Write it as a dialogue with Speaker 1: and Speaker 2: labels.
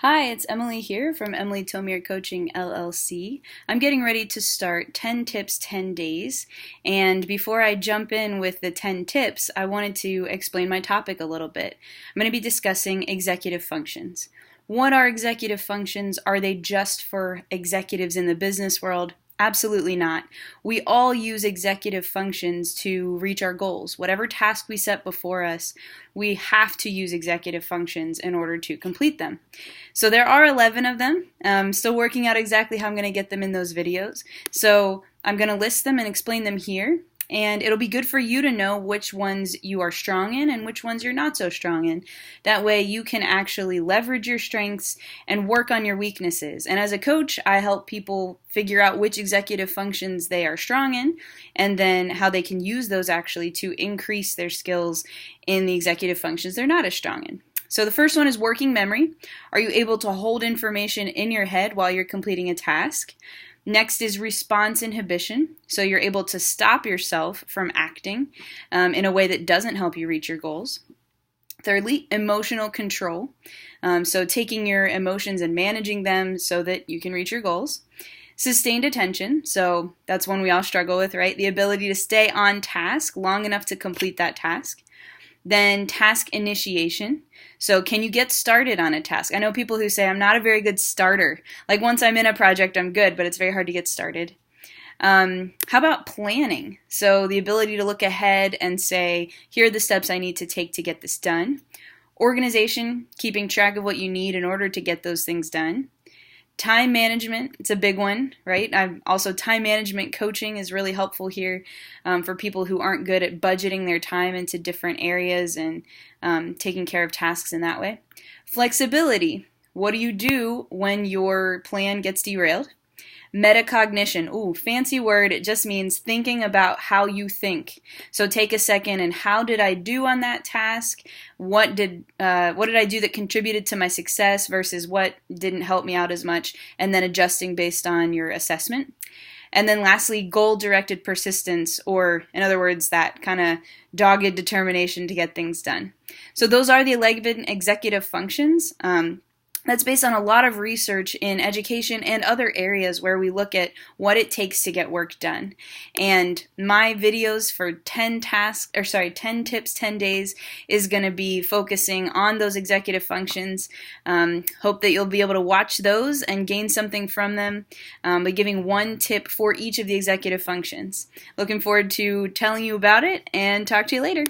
Speaker 1: Hi, it's Emily here from Emily Tomir Coaching LLC. I'm getting ready to start 10 Tips, 10 Days. And before I jump in with the 10 tips, I wanted to explain my topic a little bit. I'm going to be discussing executive functions. What are executive functions? Are they just for executives in the business world? Absolutely not. We all use executive functions to reach our goals. Whatever task we set before us, we have to use executive functions in order to complete them. So there are 11 of them. I'm still working out exactly how I'm going to get them in those videos. So I'm going to list them and explain them here. And it'll be good for you to know which ones you are strong in and which ones you're not so strong in. That way you can actually leverage your strengths and work on your weaknesses. And as a coach, I help people figure out which executive functions they are strong in and then how they can use those actually to increase their skills in the executive functions they're not as strong in. So the first one is working memory. Are you able to hold information in your head while you're completing a task? Next is response inhibition. So you're able to stop yourself from acting in a way that doesn't help you reach your goals. Thirdly, emotional control. So taking your emotions and managing them so that you can reach your goals. Sustained attention. So that's one we all struggle with, right? The ability to stay on task long enough to complete that task. Then task initiation. So can you get started on a task? I know people who say, I'm not a very good starter. Like once I'm in a project, I'm good, but it's very hard to get started. How about planning? So the ability to look ahead and say, here are the steps I need to take to get this done. Organization, keeping track of what you need in order to get those things done. Time management, it's a big one, right? Also, time management coaching is really helpful here for people who aren't good at budgeting their time into different areas and taking care of tasks in that way. Flexibility, what do you do when your plan gets derailed? Metacognition, ooh, fancy word. It just means thinking about how you think. So take a second and how did I do on that task? What did I do that contributed to my success versus what didn't help me out as much? And then adjusting based on your assessment. And then lastly, goal-directed persistence, or in other words, that kind of dogged determination to get things done. So those are the 11 executive functions. That's based on a lot of research in education and other areas where we look at what it takes to get work done. And my videos for 10 tips, 10 days is going to be focusing on those executive functions. Hope that you'll be able to watch those and gain something from them by giving one tip for each of the executive functions. Looking forward to telling you about it and talk to you later.